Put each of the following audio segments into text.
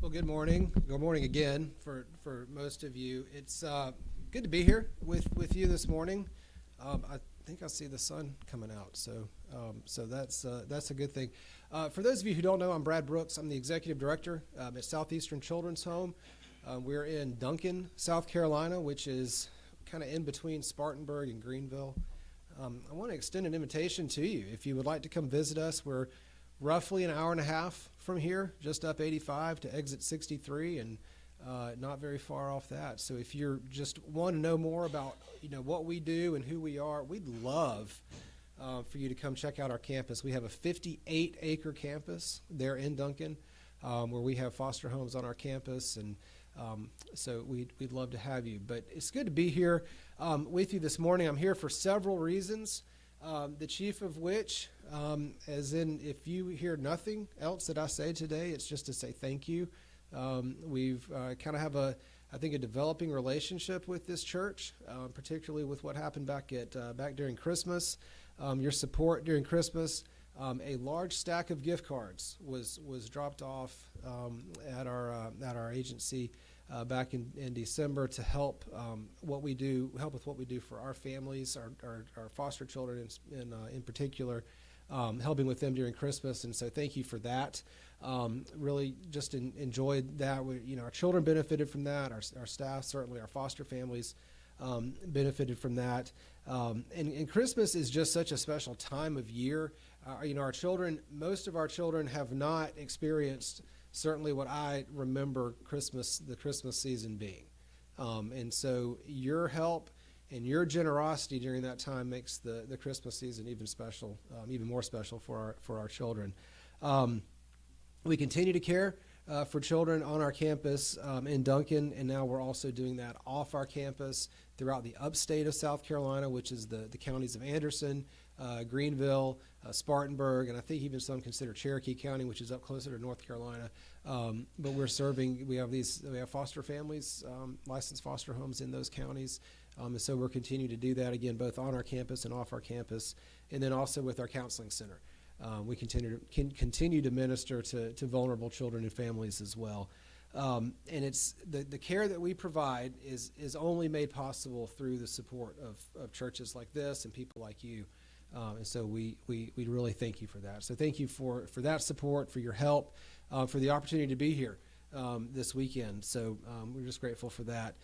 Well, good morning. Good morning again for most of you. It's good to be here with you this morning. I think I see the sun coming out, so that's a good thing. For those of you who don't know, I'm Brad Brooks. I'm the executive director at Southeastern Children's Home. We're in Duncan, South Carolina, which is kind of in between Spartanburg and Greenville. I want to extend an invitation to you. If you would like to come visit us, we're roughly an hour and a half from here, just up 85 to exit 63, and not very far off that. So if you're just want to know more about what we do and who we are, we'd love for you to come check out our campus. We have a 58-acre campus there in Duncan, where we have foster homes on our campus, and so we'd love to have you. But it's good to be here with you this morning. I'm here for several reasons. The chief of which, as in if you hear nothing else that I say today, it's just to say thank you. We've kind of have a developing relationship with this church, particularly with what happened back during Christmas. Your support during Christmas, a large stack of gift cards was dropped off at our agency back in December to help with what we do for our families, our foster children in particular, helping with them during Christmas. And so thank you for that. Really just enjoyed that. Our children benefited from that. Our staff, certainly our foster families, benefited from that. And Christmas is just such a special time of year. Our children, most of our children have not experienced certainly what I remember the Christmas season being. And so your help and your generosity during that time makes the Christmas season even more special for our children. We continue to care for children on our campus in Duncan, and now we're also doing that off our campus throughout the upstate of South Carolina, which is the counties of Anderson, Greenville, Spartanburg, and I think even some consider Cherokee County, which is up closer to North Carolina. But we have foster families, licensed foster homes in those counties. And so we're continuing to do that again, both on our campus and off our campus, and then also with our counseling center. We continue to minister to vulnerable children and families as well. And it's the care that we provide is only made possible through the support of churches like this and people like you. And so we really thank you for that. So thank you for that support, for your help, for the opportunity to be here this weekend. So we're just grateful for that.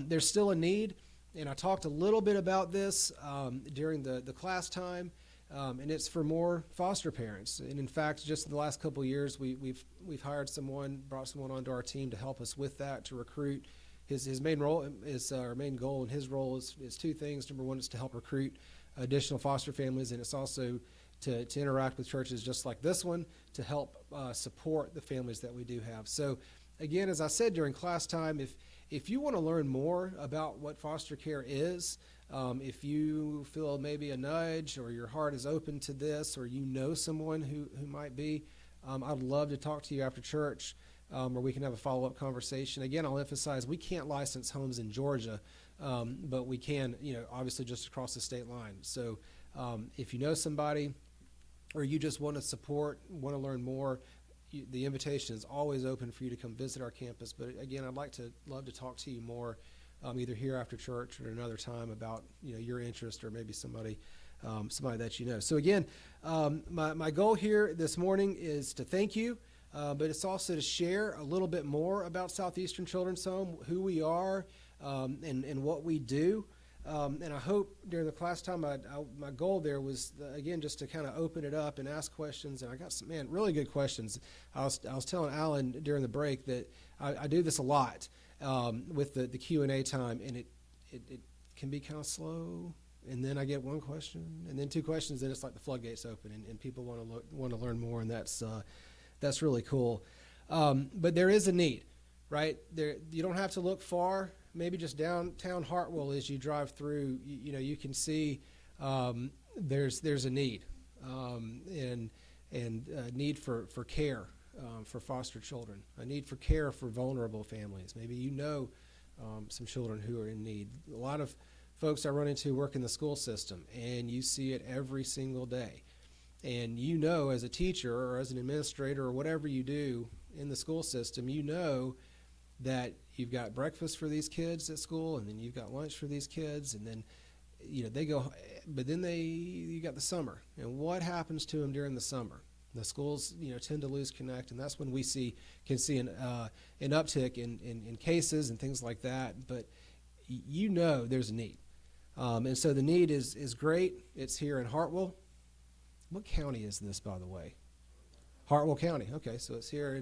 There's still a need, and I talked a little bit about this during the class time. And it's for more foster parents. And in fact, just in the last couple of years, we've brought someone onto our team to help us with that, to recruit. His main goal and his role is two things. Number one is to help recruit additional foster families, and it's also to interact with churches just like this one to help support the families that we do have. So again, as I said during class time, if you want to learn more about what foster care is, if you feel maybe a nudge or your heart is open to this, or someone who might be, I'd love to talk to you after church, where we can have a follow-up conversation. Again, I'll emphasize we can't license homes in Georgia, but we can, obviously just across the state line. So if you know somebody or you just want to learn more, the invitation is always open for you to come visit our campus. But again, I'd love to talk to you more, either here after church or another time about your interest or maybe somebody that you know. So again, my goal here this morning is to thank you, but it's also to share a little bit more about Southeastern Children's Home, who we are, and what we do. And I hope during the class time, my goal there was, again, just to kind of open it up and ask questions. And I got some, really good questions. I was telling Alan during the break that I do this a lot with the Q&A time, and it can be kind of slow. And then I get one question, and then two questions, and it's like the floodgates open, and people want to learn more, and that's really cool. But there is a need, right? You don't have to look far. Maybe just downtown Hartwell, as you drive through, you can see there's a need, and a need for care for foster children, a need for care for vulnerable families. Maybe some children who are in need. A lot of folks I run into work in the school system, and you see it every single day. And as a teacher or as an administrator or whatever you do, in the school system, you know that you've got breakfast for these kids at school, and then you've got lunch for these kids, and then they go, but then you got the summer, and what happens to them during the summer? The schools tend to lose connect, and that's when we can see an uptick in cases and things like that. But there's a need, and so the need is great. It's here in Hartwell. What county is this, by the way? Hartwell County. Okay, so it's here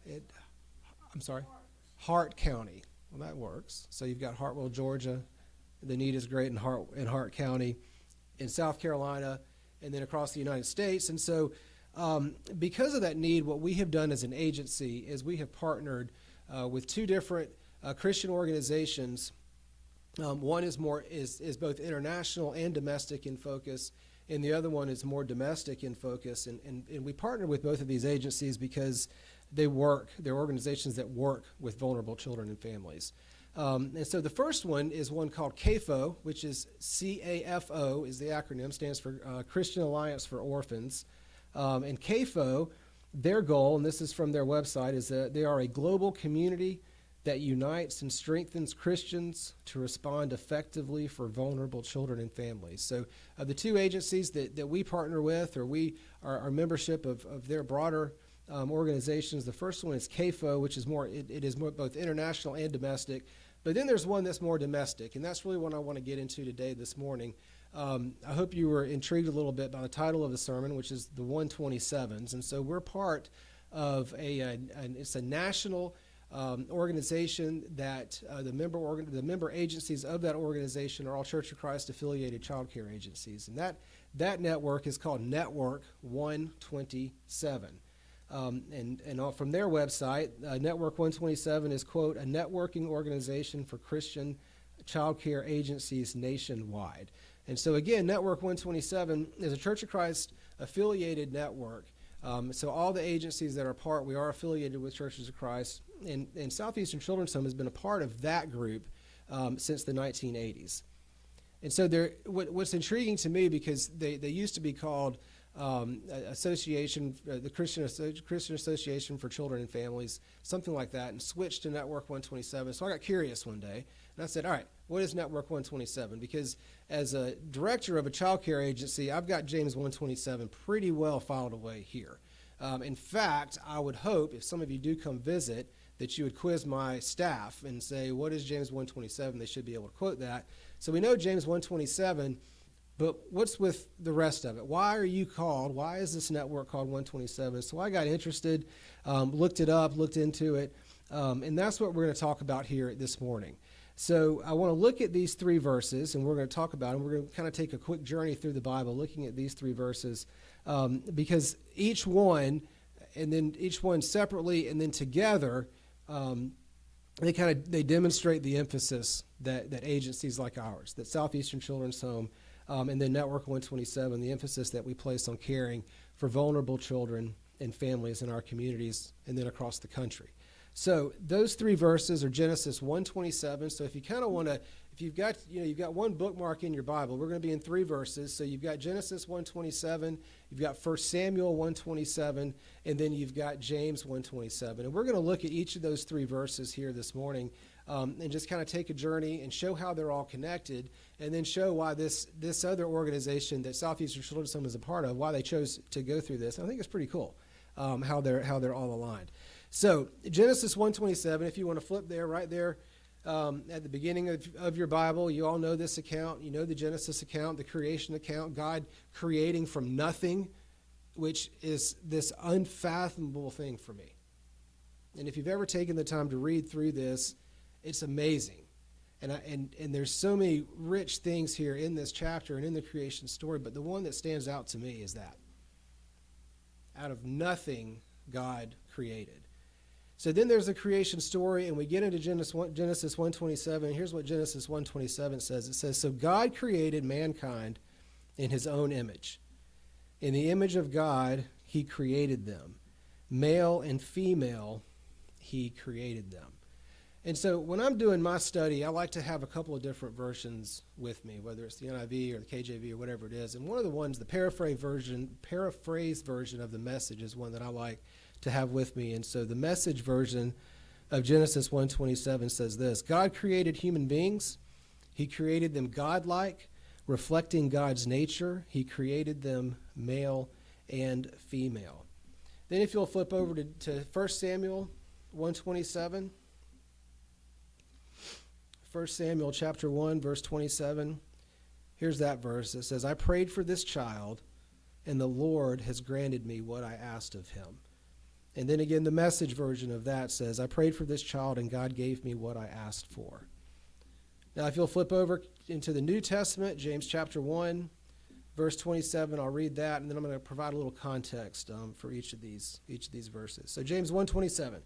in Hart County. Well, that works. So you've got Hartwell, Georgia. The need is great in Hart County, in South Carolina, and then across the United States. And so because of that need, what we have done as an agency is we have partnered with two different Christian organizations. One is both international and domestic in focus, and the other one is more domestic in focus. And we partner with both of these agencies because they're organizations that work with vulnerable children and families. And so the first one is one called CAFO, which is CAFO is the acronym, stands for Christian Alliance for Orphans. And CAFO, their goal, and this is from their website, is that they are a global community that unites and strengthens Christians to respond effectively for vulnerable children and families. So the two agencies that we partner with, or our membership of their broader organizations, the first one is CAFO, which is it is more both international and domestic. But then there's one that's more domestic, and that's really what I want to get into today, this morning. I hope you were intrigued a little bit by the title of the sermon, which is the 127s. And so we're part of it's a national organization that the member agencies of that organization are all Church of Christ affiliated child care agencies. And that network is called Network 127. And from their website, Network 127 is, quote, a networking organization for Christian child care agencies nationwide. And so again, Network 127 is a Church of Christ affiliated network. So all the agencies that are part, we are affiliated with Churches of Christ. And Southeastern Children's Home has been a part of that group since the 1980s. And so what's intriguing to me, because they used to be called the Christian Association for Children and Families, something like that, and switched to Network 127. So I got curious one day, and I said, all right, what is Network 127? Because as a director of a child care agency, I've got James 127 pretty well filed away here. In fact, I would hope, if some of you do come visit, that you would quiz my staff and say, what is James 127? They should be able to quote that. So we know James 127, but what's with the rest of it? Why is this network called 127? So I got interested, looked it up, looked into it, and that's what we're going to talk about here this morning. So I want to look at these three verses, and we're going to talk about them. We're going to kind of take a quick journey through the Bible, looking at these three verses, because each one, and then each one separately, and then together, they demonstrate the emphasis that agencies like ours, that Southeastern Children's Home, and then Network 127, the emphasis that we place on caring for vulnerable children and families in our communities and then across the country. So those three verses are Genesis 127. So if you kind of want to, if you've got one bookmark in your Bible, we're going to be in three verses. So you've got Genesis 127, you've got 1 Samuel 127, and then you've got James 127. And we're going to look at each of those three verses here this morning, and just kind of take a journey and show how they're all connected, and then show why this other organization that Southeastern Children's Home is a part of, why they chose to go through this. And I think it's pretty cool how they're all aligned. So Genesis 127, if you want to flip there, right there at the beginning of your Bible, you all know this account. You know the Genesis account, the creation account, God creating from nothing, which is this unfathomable thing for me. And if you've ever taken the time to read through this, it's amazing. And there's so many rich things here in this chapter and in the creation story, but the one that stands out to me is that out of nothing, God created. So then there's the creation story, and we get into Genesis 127. Here's what Genesis 127 says. It says, so God created mankind in his own image. In the image of God, he created them. Male and female, he created them. And so when I'm doing my study, I like to have a couple of different versions with me, whether it's the NIV or the KJV or whatever it is. And one of the ones, the paraphrase version of the Message is one that I like to have with me. And so the Message version of Genesis 1:27 says this: God created human beings. He created them godlike, reflecting God's nature. He created them male and female. Then if you'll flip over to 1 Samuel 1:27. 1 Samuel chapter 1, verse 27. Here's that verse. It says, I prayed for this child, and the Lord has granted me what I asked of him. And then again, the Message version of that says, I prayed for this child, and God gave me what I asked for. Now, if you'll flip over into the New Testament, James chapter 1, verse 27, I'll read that, and then I'm going to provide a little context for each of these verses. So James 1:27,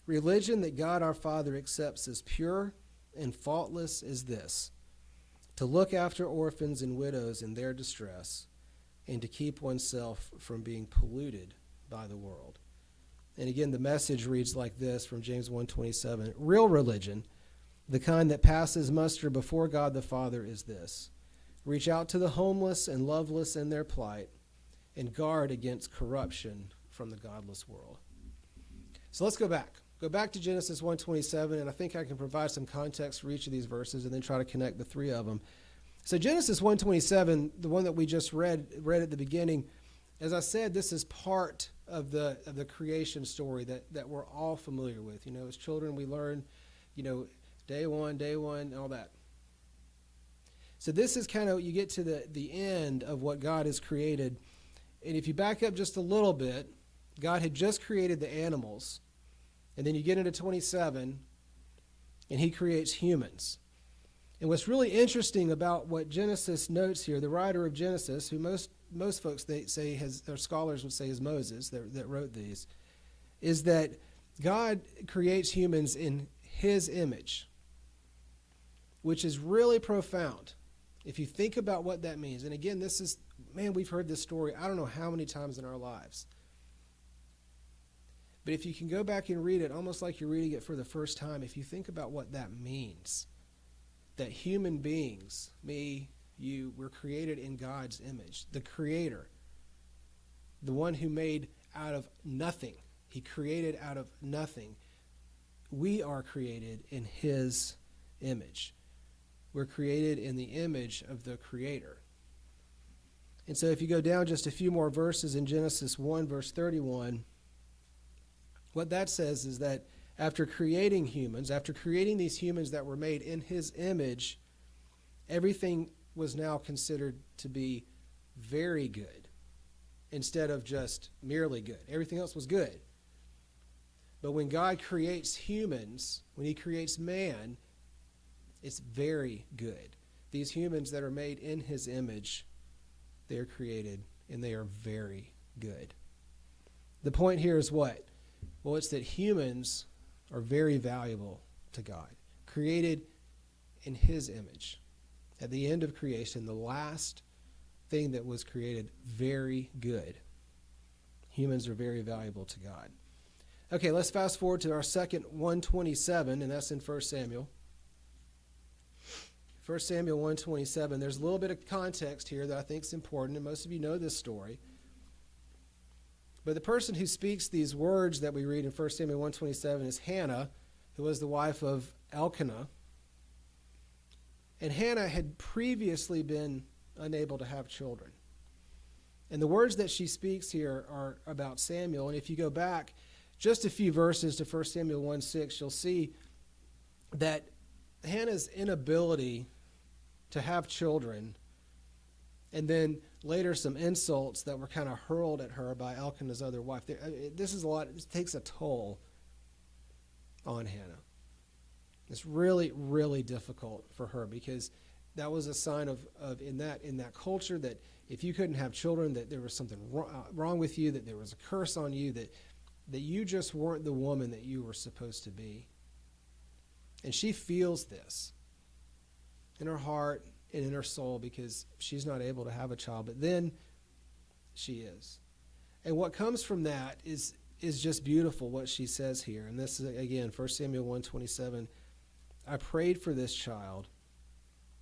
religion that God our Father accepts as pure and faultless is this: to look after orphans and widows in their distress, and to keep oneself from being polluted by the world. And again, the Message reads like this from James 1:27, real religion, the kind that passes muster before God the Father, is this: reach out to the homeless and loveless in their plight, and guard against corruption from the godless world. So let's go back. Go back to Genesis 1:27, and I think I can provide some context for each of these verses and then try to connect the three of them. So Genesis 1:27, the one that we just read at the beginning, as I said, this is part of the creation story that we're all familiar with. You know, as children, we learn, you know, day one, all that. So this is kind of, you get to the end of what God has created. And if you back up just a little bit, God had just created the animals. And then you get into 27, and he creates humans. And what's really interesting about what Genesis notes here, the writer of Genesis, who most folks or scholars would say is Moses that wrote these, is that God creates humans in his image, which is really profound if you think about what that means. And again, we've heard this story I don't know how many times in our lives. But if you can go back and read it, almost like you're reading it for the first time, if you think about what that means, that human beings, me, you, were created in God's image. The Creator, the one who made out of nothing. He created out of nothing. We are created in his image. We're created in the image of the Creator. And so if you go down just a few more verses in Genesis 1, verse 31, what that says is that after creating these humans that were made in his image, everything was now considered to be very good instead of just merely good. Everything else was good. But when God creates humans, when he creates man, it's very good. These humans that are made in his image, they are created and they are very good. The point here is what? Well, it's that humans are very valuable to God, created in his image. At the end of creation, the last thing that was created, very good. Humans are very valuable to God. Okay, let's fast forward to our second 127, and that's in 1 Samuel. 1 Samuel 127, there's a little bit of context here that I think is important, and most of you know this story. But the person who speaks these words that we read in 1 Samuel 127 is Hannah, who was the wife of Elkanah. And Hannah had previously been unable to have children. And the words that she speaks here are about Samuel. And if you go back just a few verses to 1 Samuel 1:6, you'll see that Hannah's inability to have children, and then later some insults that were kind of hurled at her by Elkanah's other wife. This is a lot. This takes a toll on Hannah. It's really, really difficult for her because that was a sign of in that culture that if you couldn't have children, that there was something wrong with you, that there was a curse on you, that you just weren't the woman that you were supposed to be. And she feels this in her heart and in her soul because she's not able to have a child, but then she is. And what comes from that is just beautiful, what she says here. And this is, again, 1 Samuel 1:27. I prayed for this child,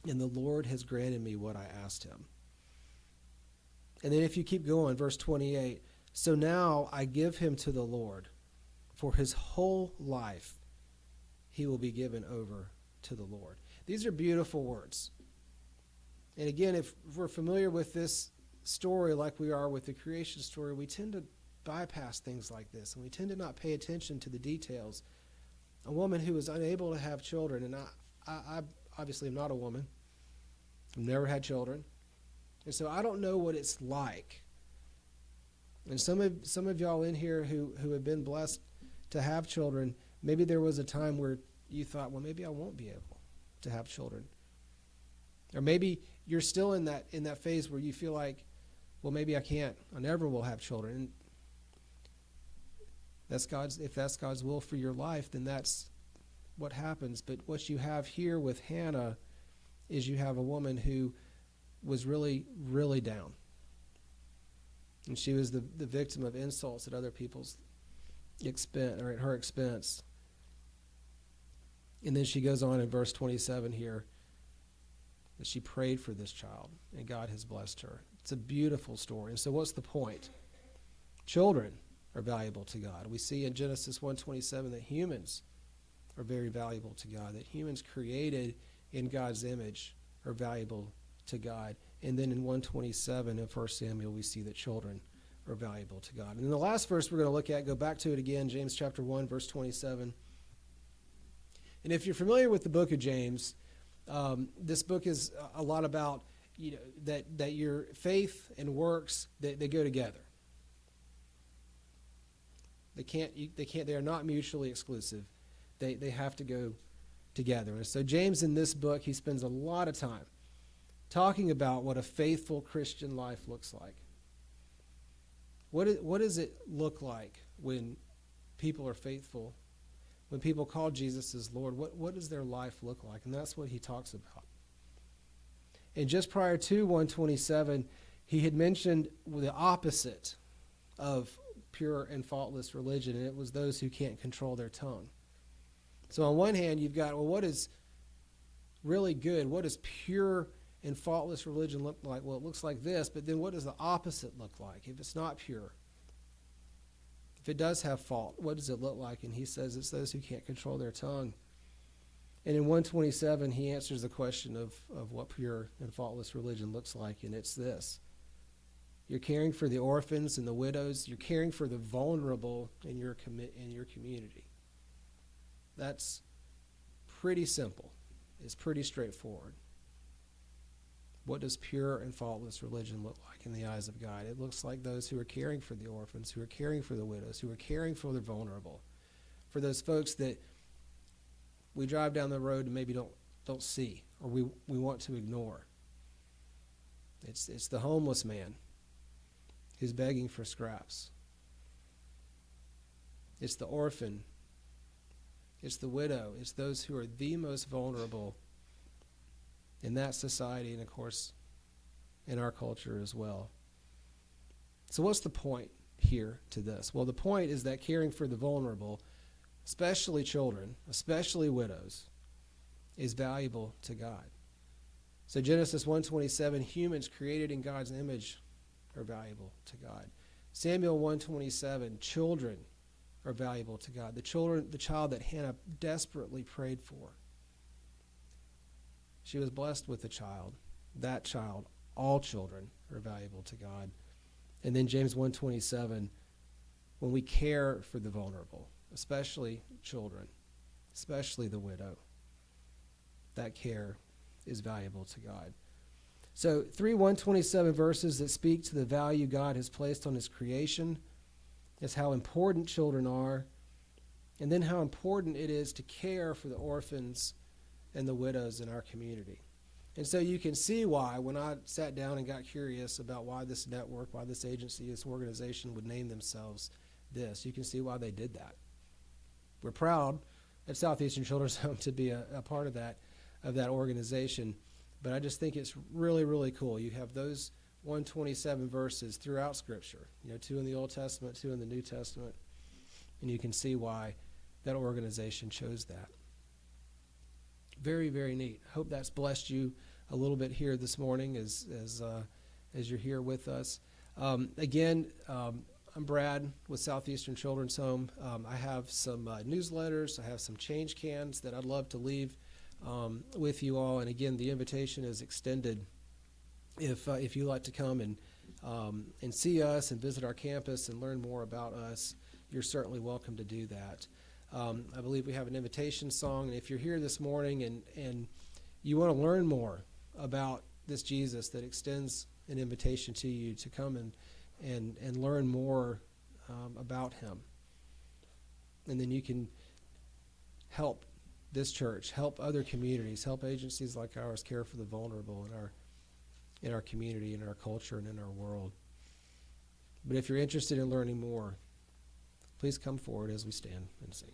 and the Lord has granted me what I asked him. And then if you keep going, verse 28, So now I give him to the Lord. For his whole life he will be given over to the Lord. These are beautiful words. And again, if we're familiar with this story like we are with the creation story, we tend to bypass things like this, and we tend to not pay attention to the details. A woman who was unable to have children, and I obviously am not a woman. I've never had children. And so I don't know what it's like. And some of y'all in here who have been blessed to have children, maybe there was a time where you thought, well, maybe I won't be able to have children. Or maybe you're still in that phase where you feel like, well, maybe I can't. I never will have children. And if that's God's will for your life, then that's what happens. But what you have here with Hannah is you have a woman who was really, really down. And she was the victim of insults at other people's expense, or at her expense. And then she goes on in verse 27 here that she prayed for this child, and God has blessed her. It's a beautiful story. And so what's the point? Children are valuable to God. We see in Genesis 1:27 that humans are very valuable to God, that humans created in God's image are valuable to God. And then in 1:27 of 1 Samuel, we see that children are valuable to God. And then the last verse we're going to look at, go back to it again, James chapter 1, verse 27. And if you're familiar with the book of James, this book is a lot about that your faith and works, they go together. They are not mutually exclusive. They have to go together. And so James in this book, he spends a lot of time talking about what a faithful Christian life looks like. What does it look like when people are faithful? When people call Jesus as Lord, what does their life look like? And that's what he talks about. And just prior to 127, he had mentioned the opposite of pure and faultless religion, and it was those who can't control their tongue. So on one hand, you've got, well, what is really good? What does pure and faultless religion look like? Well, it looks like this, but then what does the opposite look like? If it's not pure, if it does have fault, what does it look like? And he says it's those who can't control their tongue. And in 127, he answers the question of what pure and faultless religion looks like, and it's this. You're caring for the orphans and the widows. You're caring for the vulnerable in your community. That's pretty simple. It's pretty straightforward. What does pure and faultless religion look like in the eyes of God? It looks like those who are caring for the orphans, who are caring for the widows, who are caring for the vulnerable, for those folks that we drive down the road and maybe don't see, or we want to ignore. It's the homeless man who's begging for scraps. It's the orphan. It's the widow. It's those who are the most vulnerable in that society and, of course, in our culture as well. So what's the point here to this? Well, the point is that caring for the vulnerable, especially children, especially widows, is valuable to God. So Genesis 1:27, humans created in God's image are valuable to God. Samuel 1:27, children are valuable to God. The child that Hannah desperately prayed for. She was blessed with a child. That child, all children are valuable to God. And then James 1:27, when we care for the vulnerable, especially children, especially the widow, that care is valuable to God. So 127 verses that speak to the value God has placed on his creation. Is how important children are, and then how important it is to care for the orphans and the widows in our community. And so you can see why, when I sat down and got curious about why this network, why this agency, this organization would name themselves this, you can see why they did that. We're proud at Southeastern Children's Home to be a part of that organization, but I just think it's really, really cool. You have those 127 verses throughout Scripture, 2 in the Old Testament, 2 in the New Testament, and you can see why that organization chose that. Very, very neat. Hope that's blessed you a little bit here this morning as you're here with us. Again, I'm Brad with Southeastern Children's Home. I have some newsletters. I have some change cans that I'd love to leave with you all. And again, the invitation is extended. If you'd like to come and see us and visit our campus and learn more about us, you're certainly welcome to do that. I believe we have an invitation song. And if you're here this morning and you want to learn more about this Jesus that extends an invitation to you to come and learn more about him, and then you can help this church, help other communities, help agencies like ours care for the vulnerable in our community, in our culture, and in our world. But if you're interested in learning more, please come forward as we stand and sing.